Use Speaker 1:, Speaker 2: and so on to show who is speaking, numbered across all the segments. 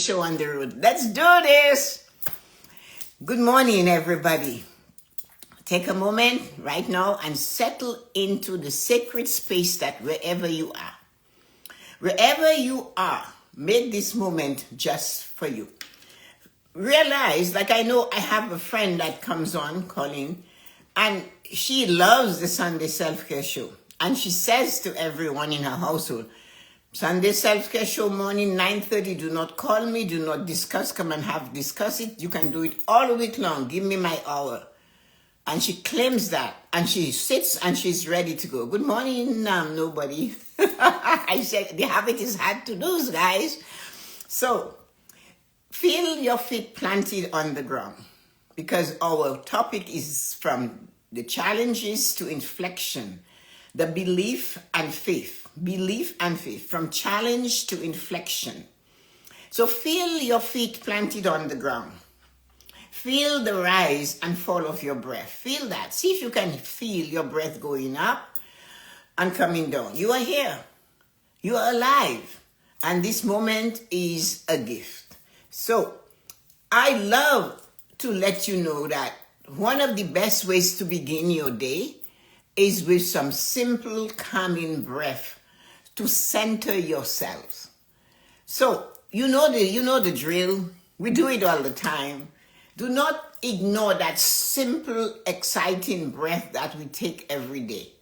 Speaker 1: Show on the road. Let's do this. Good morning, everybody. Take a moment right now and settle into the sacred space that wherever you are, make this moment just for you. Realize, like I know I have a friend that comes on, Colleen, and she loves the Sunday Self-Care Show. And she says to everyone in her household, Sunday Self-Care Show morning, 9:30, do not call me, do not discuss, come and discuss it. You can do it all week long. Give me my hour. And she claims that, and she sits and she's ready to go. Good morning, nobody. I said, the habit is hard to lose, guys. So, feel your feet planted on the ground, because our topic is from the challenges to inflection, the belief and faith, from challenge to inflection. So feel your feet planted on the ground. Feel the rise and fall of your breath. Feel that. See if you can feel your breath going up and coming down. You are here. You are alive. And this moment is a gift. So I love to let you know that one of the best ways to begin your day is with some simple calming breath to center yourself. So you know the drill. We do it all the time. Do not ignore that simple, exciting breath that we take every day.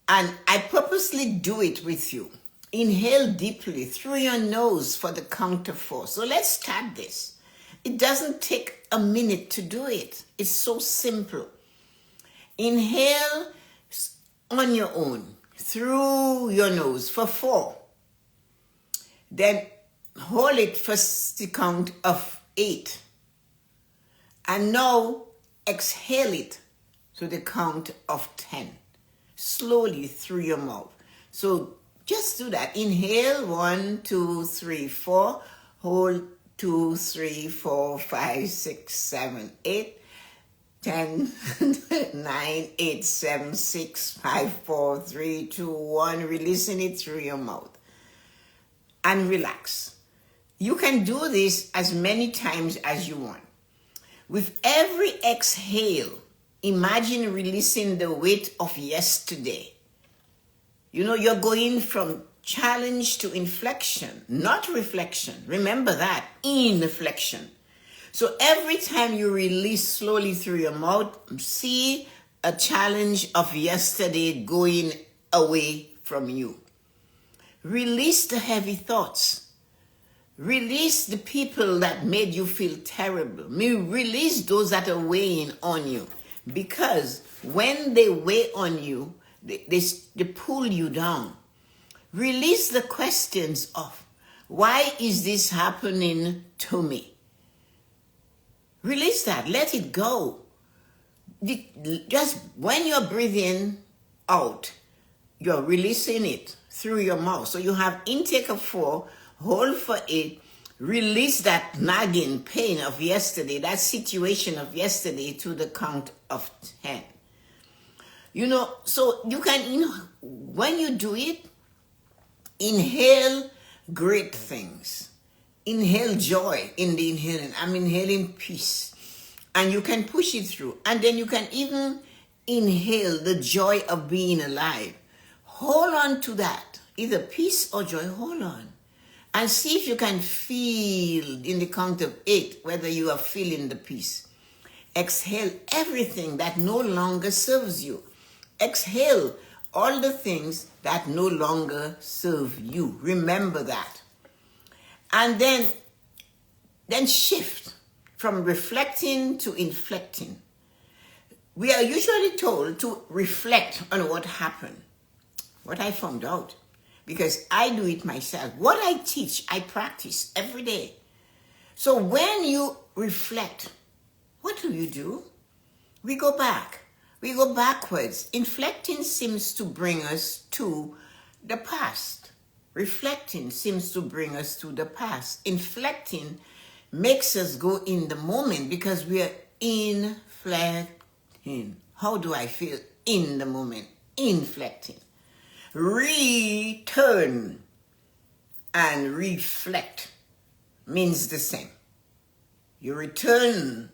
Speaker 1: And I purposely do it with you. Inhale deeply through your nose for the count of 4. So let's start this. It doesn't take a minute to do it. It's so simple. Inhale on your own through your nose for 4. Then hold it for the count of 8. And now exhale it to the count of 10. Slowly through your mouth. So just do that. Inhale 1, 2, 3, 4. Hold 2, 3, 4, 5, 6, 7, 8. 10, 9, 8, 7, 6, 5, 4, 3, 2, 1. Releasing it through your mouth. And relax. You can do this as many times as you want. With every exhale, imagine releasing the weight of yesterday. You're going from challenge to inflection, not reflection. Remember that, inflection. So every time you release slowly through your mouth, see a challenge of yesterday going away from you. Release the heavy thoughts. Release the people that made you feel terrible. Release those that are weighing on you. Because when they weigh on you, they pull you down. Release the questions of, why is this happening to me? Release that. Let it go. Just when you're breathing out, you're releasing it through your mouth. So you have intake of 4, hold for 8, release that nagging pain of yesterday, that situation of yesterday to the count of 10. So you can, when you do it, inhale great things. Inhale joy in the inhaling. I'm inhaling peace. And you can push it through. And then you can even inhale the joy of being alive. Hold on to that. Either peace or joy. Hold on. And see if you can feel in the count of 8 whether you are feeling the peace. Exhale everything that no longer serves you. Exhale all the things that no longer serve you. Remember that. And then shift from reflecting to inflecting. We are usually told to reflect on what happened, what I found out, because I do it myself. What I teach, I practice every day. So when you reflect, what do? We go back. We go backwards. Inflecting seems to bring us to the past. Reflecting seems to bring us to the past. Inflecting makes us go in the moment because we are inflecting. How do I feel in the moment? Inflecting. Return and reflect. means the same. You return,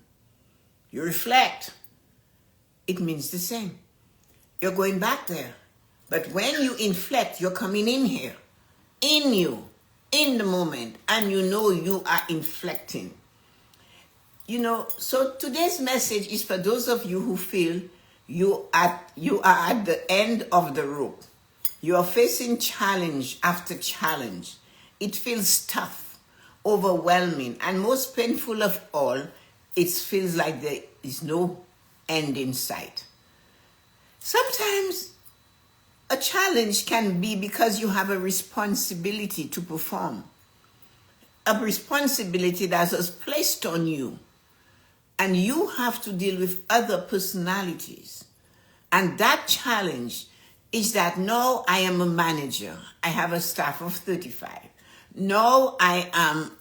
Speaker 1: you reflect, it means the same. You're going back there. But when you inflect, you're coming in here, in you, in the moment, and you know you are inflecting. So today's message is for those of you who feel you are at the end of the rope. You are facing challenge after challenge. It feels tough, overwhelming, and most painful of all, it feels like there is no end in sight. Sometimes a challenge can be because you have a responsibility to perform, a responsibility that is placed on you, and you have to deal with other personalities. And that challenge is that now I am a manager. I have a staff of 35. Now I am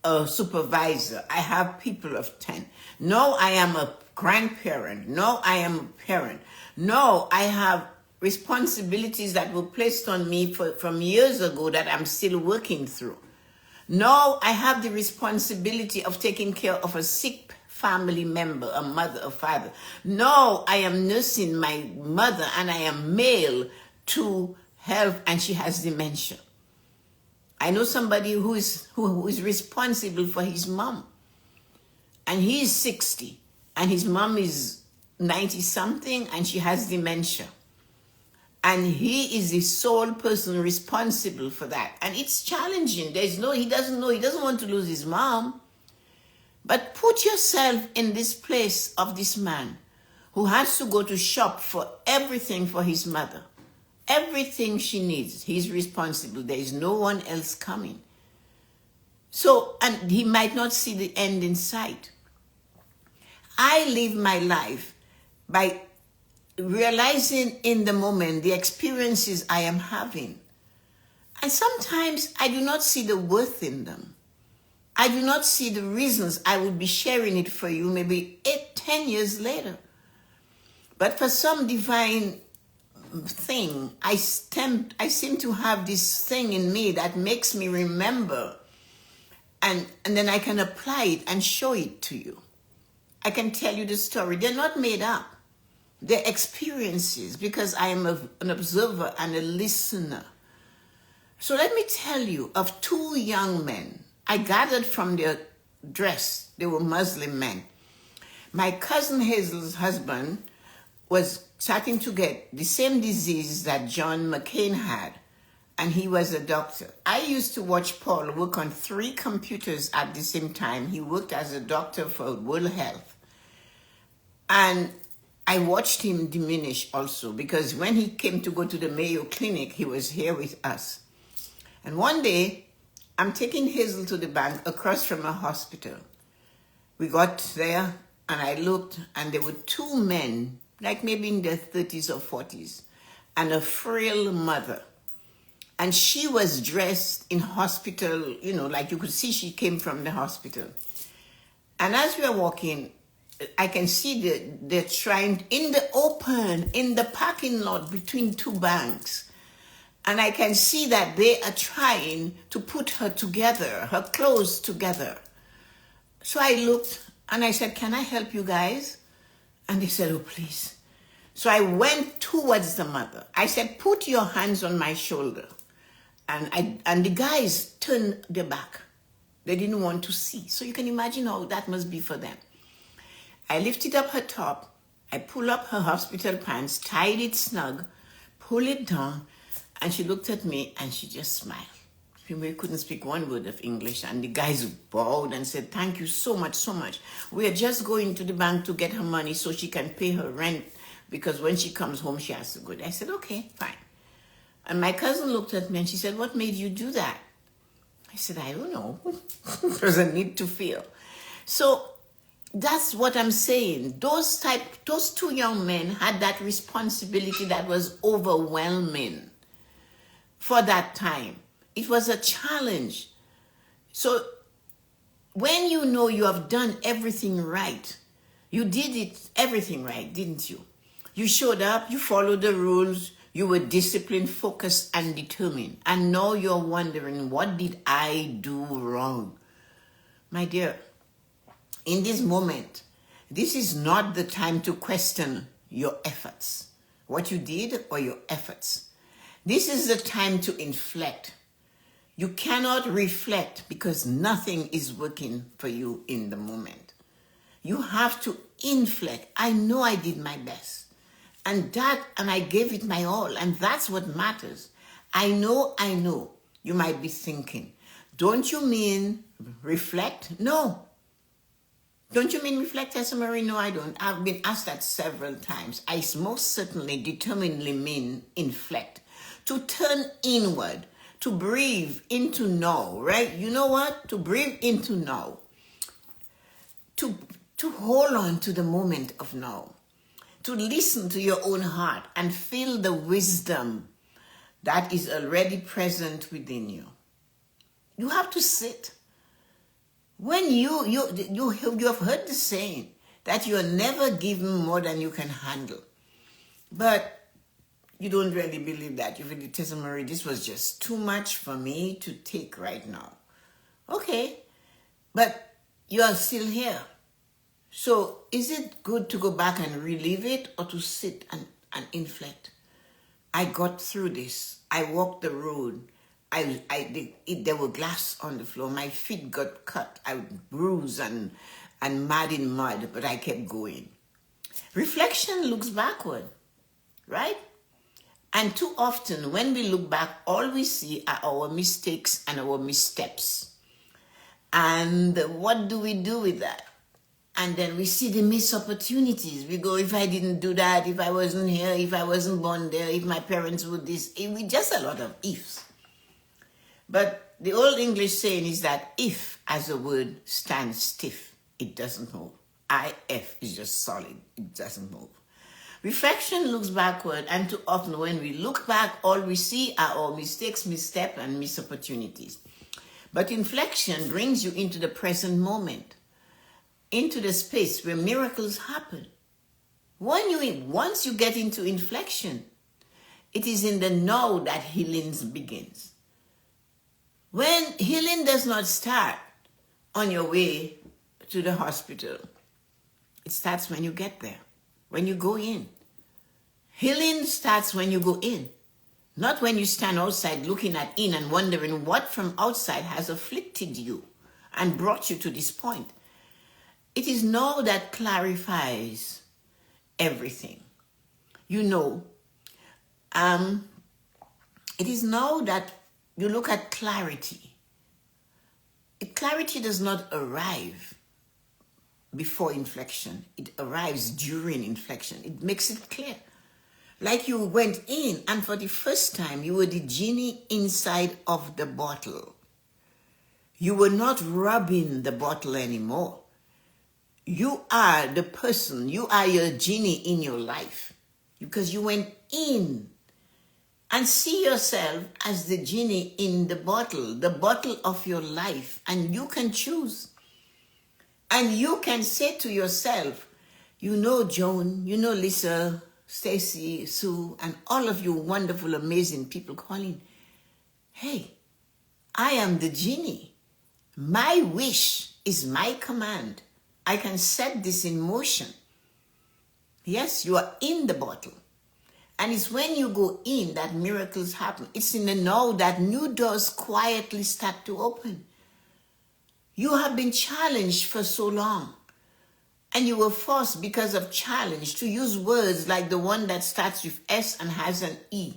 Speaker 1: a supervisor. I have people of 10. Now I am a grandparent. Now I am a parent. Now I have responsibilities that were placed on me from years ago that I'm still working through. Now I have the responsibility of taking care of a sick family member, a mother, a father. Now I am nursing my mother and I am male to health and she has dementia. I know somebody who is responsible for his mom, and he is 60 and his mom is 90 something and she has dementia. And he is the sole person responsible for that. And it's challenging. He doesn't want to lose his mom. But put yourself in this place of this man who has to go to shop for everything for his mother. Everything she needs, he's responsible. There is no one else coming. So, and he might not see the end in sight. I live my life by realizing in the moment the experiences I am having. And sometimes I do not see the worth in them. I do not see the reasons I would be sharing it for you maybe 8-10 years later. But for some divine thing, I seem to have this thing in me that makes me remember, and then I can apply it and show it to you. I can tell you the story. They're not made up. They're experiences because I am an observer and a listener. So let me tell you of 2 young men. I gathered from their dress. They were Muslim men. My cousin Hazel's husband was starting to get the same disease that John McCain had, and he was a doctor. I used to watch Paul work on 3 computers at the same time. He worked as a doctor for World Health. And I watched him diminish also because when he came to go to the Mayo Clinic, he was here with us. And one day, I'm taking Hazel to the bank across from a hospital. We got there and I looked and there were 2 men, like maybe in their 30s or 40s, and a frail mother. And she was dressed in hospital, like you could see she came from the hospital. And as we are walking, I can see they're trying in the open, in the parking lot between 2 banks. And I can see that they are trying to put her together, her clothes together. So I looked and I said, "Can I help you guys?" And they said, "Oh, please." So I went towards the mother. I said, "Put your hands on my shoulder." And the guys turned their back. They didn't want to see. So you can imagine how that must be for them. I lifted up her top. I pulled up her hospital pants, tied it snug, pulled it down, and she looked at me and she just smiled. We couldn't speak one word of English, and the guys bowed and said, "Thank you so much, so much. We are just going to the bank to get her money so she can pay her rent, because when she comes home, she has to go." I said, "Okay, fine." And my cousin looked at me and she said, "What made you do that?" I said, "I don't know." There's a need to feel. So that's what I'm saying. Those 2 young men had that responsibility that was overwhelming for that time. It was a challenge. So when you know you have done everything right, you did everything right, didn't you? You showed up, you followed the rules, you were disciplined, focused, and determined. And now you're wondering, what did I do wrong? My dear, in this moment, this is not the time to question your efforts, what you did or your efforts. This is the time to inflect. You cannot reflect because nothing is working for you in the moment. You have to inflect. I know I did my best. And I gave it my all. And that's what matters. I know. You might be thinking, don't you mean reflect? No. Don't you mean reflect, Tessa-Marie? No, I don't. I've been asked that several times. I most certainly determinedly mean inflect. To turn inward, to breathe into now, right? You know what? To breathe into now. To hold on to the moment of now. To listen to your own heart and feel the wisdom that is already present within you. You have to sit. When you have heard the saying that you are never given more than you can handle. But you don't really believe that. You feel, Tessa-Marie, this was just too much for me to take right now. Okay, but you are still here. So is it good to go back and relive it or to sit and inflect? I got through this. I walked the road. There were glass on the floor. My feet got cut. I was bruised and mud in mud, but I kept going. Reflection looks backward, right? And too often when we look back, all we see are our mistakes and our missteps. And what do we do with that? And then we see the missed opportunities. We go, if I didn't do that, if I wasn't here, if I wasn't born there, if my parents would this, just a lot of ifs. But the old English saying is that if as a word stands stiff, it doesn't move. IF is just solid, it doesn't move. Reflection looks backward, and too often when we look back, all we see are our mistakes, misstep, and missed opportunities. But inflection brings you into the present moment, into the space where miracles happen. Once you get into inflection, it is in the now that healing begins. When healing does not start on your way to the hospital, it starts when you get there, when you go in. Healing starts when you go in, not when you stand outside looking at in and wondering what from outside has afflicted you and brought you to this point. It is now that clarifies everything. You know, it is now that you look at clarity. Clarity does not arrive before inflection. It arrives during inflection. It makes it clear. Like you went in and for the first time you were the genie inside of the bottle. You were not rubbing the bottle anymore. You are the person, you are your genie in your life because you went in and see yourself as the genie in the bottle of your life, and you can choose. And you can say to yourself, you know Joan, you know Lisa, Stacy, Sue, and all of you wonderful, amazing people calling, hey, I am the genie. My wish is my command. I can set this in motion. Yes, you are in the bottle. And it's when you go in that miracles happen. It's in the now that new doors quietly start to open. You have been challenged for so long. And you were forced because of challenge to use words like the one that starts with S and has an E.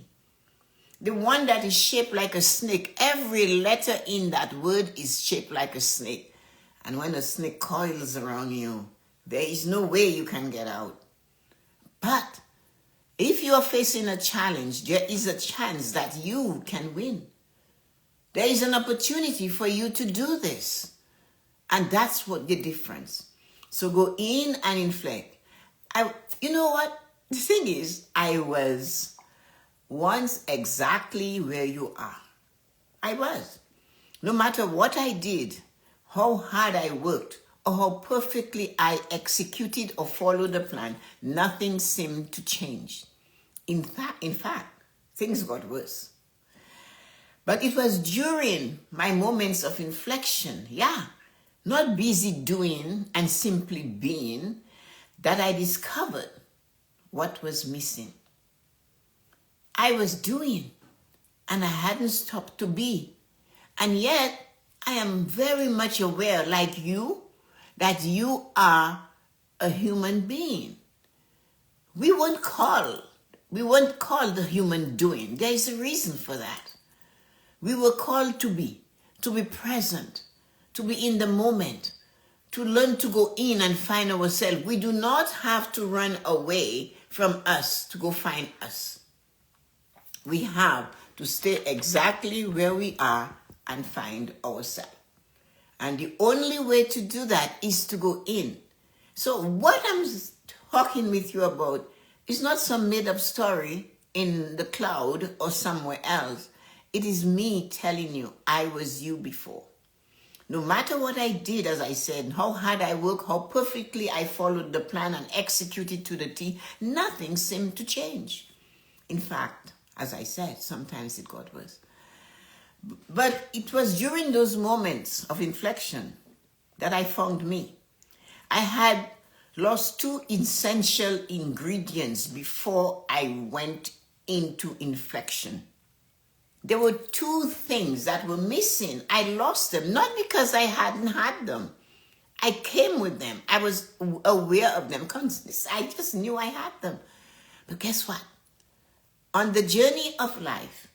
Speaker 1: The one that is shaped like a snake. Every letter in that word is shaped like a snake. And when a snake coils around you, there is no way you can get out. But if you are facing a challenge, there is a chance that you can win. There is an opportunity for you to do this. And that's what the difference. So go in and inflect. You know what? The thing is, I was once exactly where you are. I was. No matter what I did, how hard I worked, or how perfectly I executed or followed the plan, nothing seemed to change. In fact, things got worse. But it was during my moments of inflection, not busy doing and simply being, that I discovered what was missing. I was doing, and I hadn't stopped to be. And yet, I am very much aware, like you, that you are a human being. We weren't called the human doing. There is a reason for that. We were called to be present, to be in the moment, to learn to go in and find ourselves. We do not have to run away from us to go find us. We have to stay exactly where we are and find ourselves. And the only way to do that is to go in. So what I'm talking with you about is not some made-up story in the cloud or somewhere else. It is me telling you, I was you before. No matter what I did, as I said, how hard I worked, how perfectly I followed the plan and executed to the T, nothing seemed to change. In fact, as I said, sometimes it got worse. But it was during those moments of inflection that I found me. I had lost two essential ingredients before I went into inflection. There were two things that were missing. I lost them, not because I hadn't had them. I came with them. I was aware of them. I just knew I had them. But guess what? On the journey of life,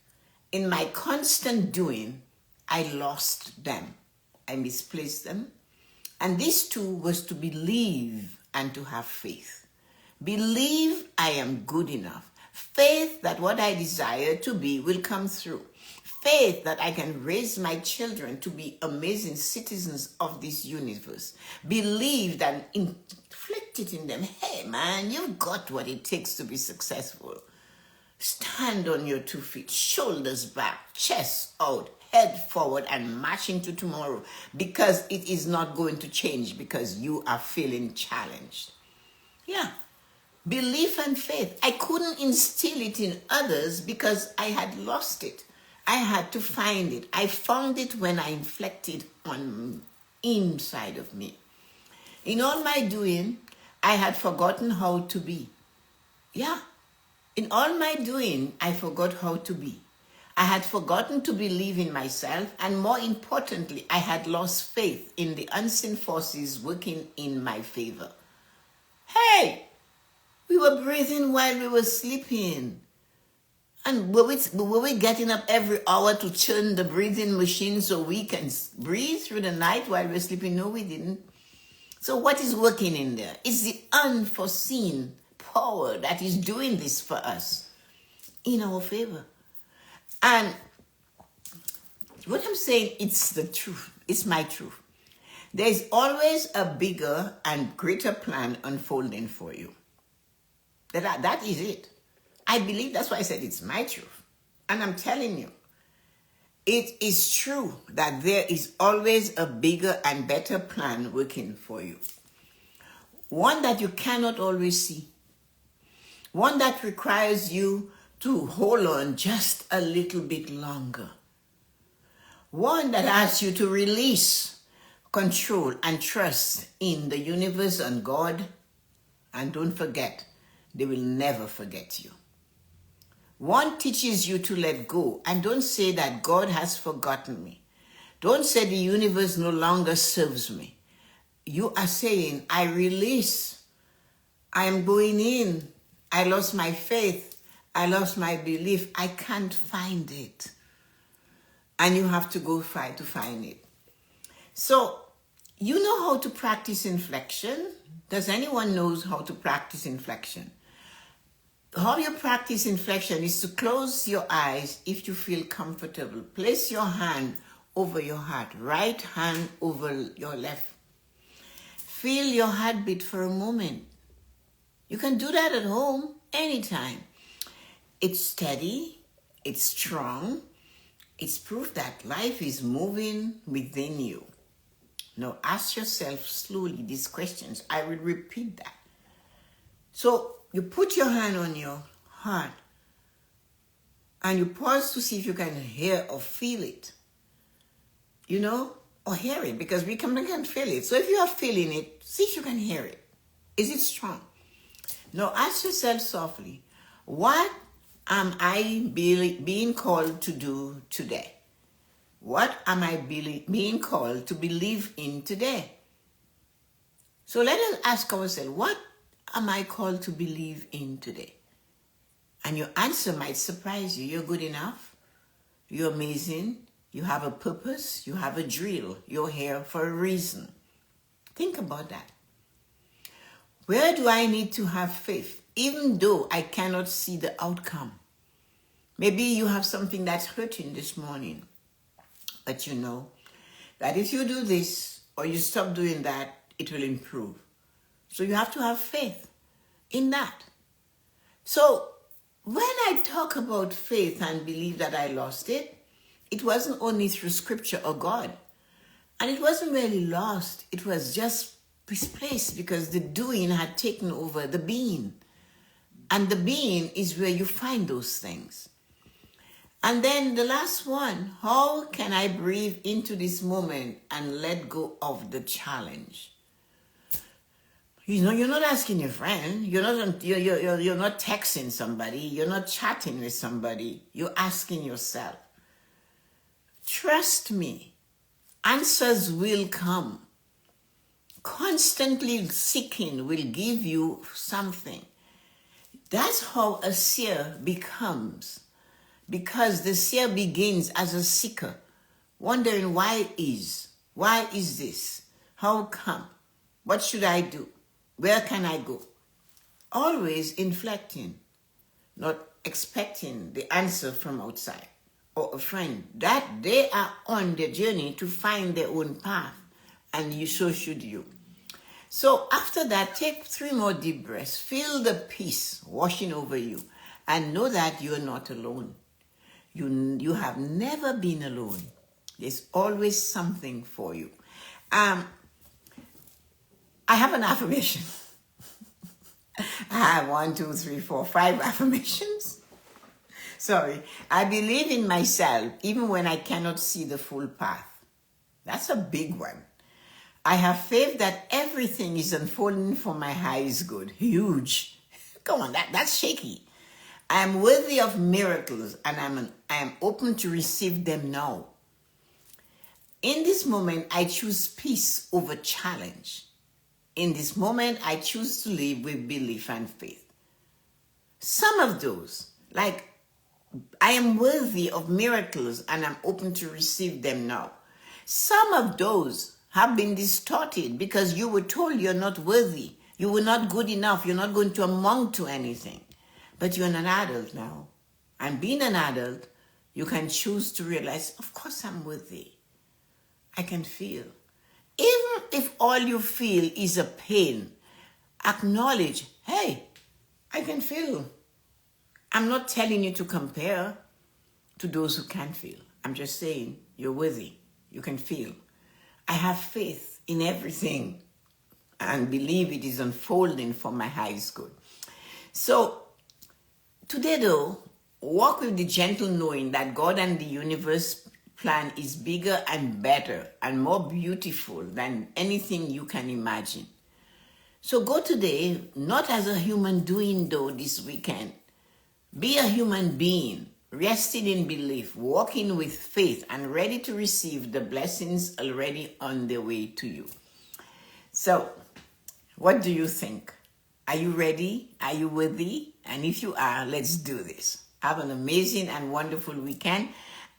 Speaker 1: in my constant doing, I lost them. I misplaced them. And these two was to believe and to have faith. Believe I am good enough. Faith that what I desire to be will come through. Faith that I can raise my children to be amazing citizens of this universe. Believe that inflict it in them. Hey man, you've got what it takes to be successful. Stand on your 2 feet, shoulders back, chest out, head forward, and march into tomorrow, because it is not going to change because you are feeling challenged. Yeah. Belief and faith. I couldn't instill it in others because I had lost it. I had to find it. I found it when I inflected on inside of me. In all my doing, I had forgotten how to be. Yeah. In all my doing, I forgot how to be. I had forgotten to believe in myself, and more importantly, I had lost faith in the unseen forces working in my favor. Hey! We were breathing while we were sleeping. And were we getting up every hour to turn the breathing machine so we can breathe through the night while we're sleeping? No, we didn't. So what is working in there? It's the unforeseen power that is doing this for us in our favor. And what I'm saying, it's the truth. It's my truth. There's always a bigger and greater plan unfolding for you. That is it. I believe, that's why I said it's my truth. And I'm telling you, it is true that there is always a bigger and better plan working for you. One that you cannot always see. One that requires you to hold on just a little bit longer. One that asks you to release control and trust in the universe and God. And don't forget, they will never forget you. One teaches you to let go, and don't say that God has forgotten me. Don't say the universe no longer serves me. You are saying, I release. I am going in. I lost my faith. I lost my belief. I can't find it. And you have to go fight to find it. So, you know how to practice inflection? Does anyone knows how to practice inflection? How you practice inflection is to close your eyes if you feel comfortable. Place your hand over your heart, right hand over your left. Feel your heartbeat for a moment. You can do that at home anytime. It's steady, it's strong, it's proof that life is moving within you. Now ask yourself slowly these questions. I will repeat that. So you put your hand on your heart and you pause to see if you can hear or feel it. You know, or hear it, because we can't feel it. So if you are feeling it, see if you can hear it. Is it strong? Now ask yourself softly, what am I being called to do today? What am I being called to believe in today? So let us ask ourselves, what am I called to believe in today? And your answer might surprise you. You're good enough. You're amazing. You have a purpose. You have a drill. You're here for a reason. Think about that. Where do I need to have faith, even though I cannot see the outcome? Maybe you have something that's hurting this morning, but you know that if you do this or you stop doing that, it will improve. So you have to have faith in that. So when I talk about faith and believe that I lost it, it wasn't only through scripture or God. And it wasn't really lost. It was just misplaced because the doing had taken over the being. And the being is where you find those things. And then the last one, how can I breathe into this moment and let go of the challenge? You know, you're not asking your friend. You're not texting somebody. You're not chatting with somebody. You're asking yourself. Trust me, answers will come. Constantly seeking will give you something. That's how a seer becomes. Because the seer begins as a seeker, wondering why is this? How come? What should I do? Where can I go? Always inflecting, not expecting the answer from outside or a friend. That they are on their journey to find their own path, and so should you. So after that, take 3 more deep breaths. Feel the peace washing over you and know that you're not alone. You have never been alone. There's always something for you. I have an affirmation. I have 1, 2, 3, 4, 5 affirmations. Sorry. I believe in myself even when I cannot see the full path. That's a big one. I have faith that everything is unfolding for my highest good. Huge. Come on, that's shaky. I am worthy of miracles and I am open to receive them now. In this moment, I choose peace over challenge. In this moment, I choose to live with belief and faith. Some of those, like, I am worthy of miracles and I'm open to receive them now. Some of those have been distorted because you were told you're not worthy. You were not good enough. You're not going to amount to anything. But you're an adult now. And being an adult, you can choose to realize, of course I'm worthy. I can feel. Even if all you feel is a pain, acknowledge, hey, I can feel. I'm not telling you to compare to those who can't feel. I'm just saying you're worthy. You can feel. I have faith in everything and believe it is unfolding for my highest good. So today, though, walk with the gentle knowing that God and the universe plan is bigger and better and more beautiful than anything you can imagine. So go today, not as a human doing though this weekend. Be a human being, resting in belief, walking with faith, and ready to receive the blessings already on their way to you. So, what do you think? Are you ready? Are you worthy? And if you are, let's do this. Have an amazing and wonderful weekend.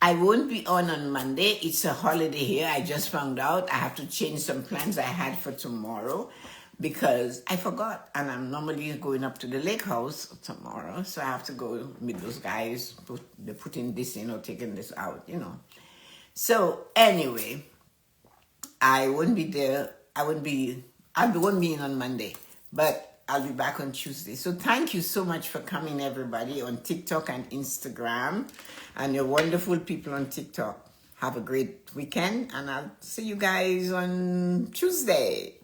Speaker 1: I won't be on Monday. It's a holiday here. I just found out I have to change some plans I had for tomorrow because I forgot. And I'm normally going up to the lake house tomorrow. So I have to go meet those guys. They're putting this in or taking this out, you know. So anyway, I won't be there. I won't be in on Monday. But I'll be back on Tuesday. So thank you so much for coming, everybody, on TikTok and Instagram. And you're wonderful people on TikTok. Have a great weekend. And I'll see you guys on Tuesday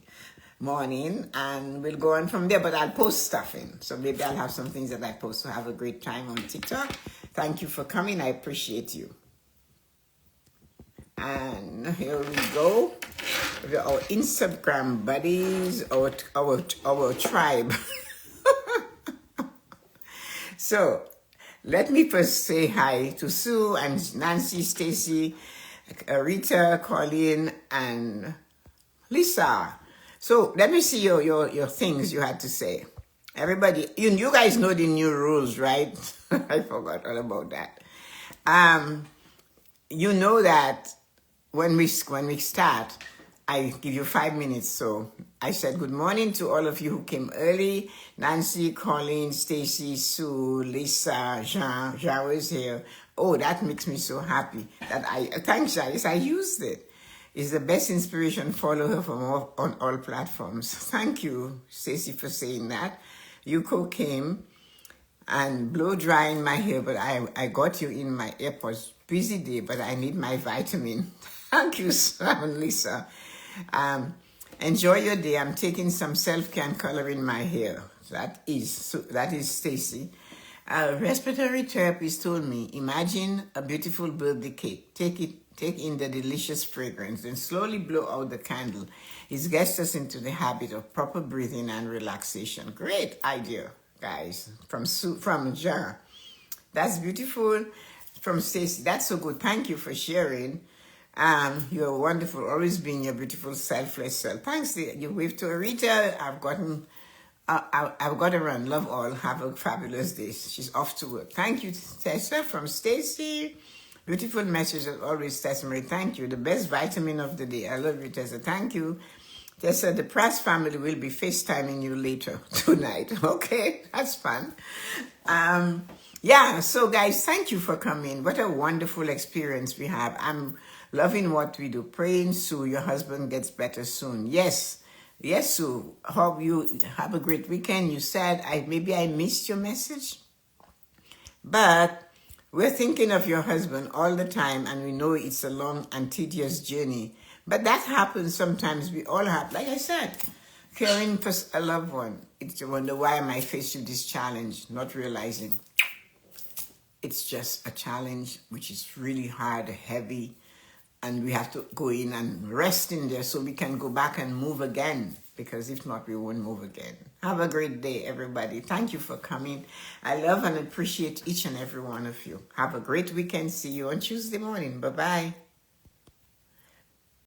Speaker 1: morning. And we'll go on from there. But I'll post stuff in. So maybe I'll have some things that I post. So have a great time on TikTok. Thank you for coming. I appreciate you. And here we go. Our Instagram buddies, our tribe. So let me first say hi to Sue and Nancy, Stacy, Rita, Colleen, and Lisa. So let me see your things you had to say. Everybody, you guys know the new rules, right? I forgot all about that. You know that when we start, I give you 5 minutes. So I said good morning to all of you who came early. Nancy, Colleen, Stacy, Sue, Lisa, Jean. Jean was here. Oh, that makes me so happy. Thanks, Janice. I used it. It's the best inspiration. Follow her on all platforms. Thank you, Stacy, for saying that. Yuko came and blow drying my hair, but I got you in my AirPods. Busy day, but I need my vitamin. Thank you, Sam, Lisa. Enjoy your day. I'm taking some self-care and coloring my hair. That is Stacy. A respiratory therapist told me, imagine a beautiful birthday cake. Take in the delicious fragrance and slowly blow out the candle. It gets us into the habit of proper breathing and relaxation. Great idea, guys. From Jar. That's beautiful. From Stacy. That's so good. Thank you for sharing. You're wonderful. Always being your beautiful selfless self. Thanks. You wave to Rita. I've got to run. Love all. Have a fabulous day. She's off to work. Thank you, Tessa. From Stacy. Beautiful message as always, Tessa-Marie. Thank you. The best vitamin of the day. I love you, Tessa. Thank you. Tessa, the Pratt family will be FaceTiming you later tonight. Okay, that's fun. Yeah, so guys, thank you for coming. What a wonderful experience we have. I'm loving what we do. Praying, Sue, your husband gets better soon. Yes, Sue. Hope you have a great weekend. You said maybe I missed your message, but we're thinking of your husband all the time, and we know it's a long and tedious journey. But that happens sometimes. We all have, like I said, caring for a loved one. It's you wonder, why am I faced with this challenge? Not realizing it's just a challenge which is really hard, heavy, and we have to go in and rest in there so we can go back and move again, because if not, we won't move again. Have a great day, everybody. Thank you for coming. I love and appreciate each and every one of you. Have a great weekend. See you on Tuesday morning. Bye-bye.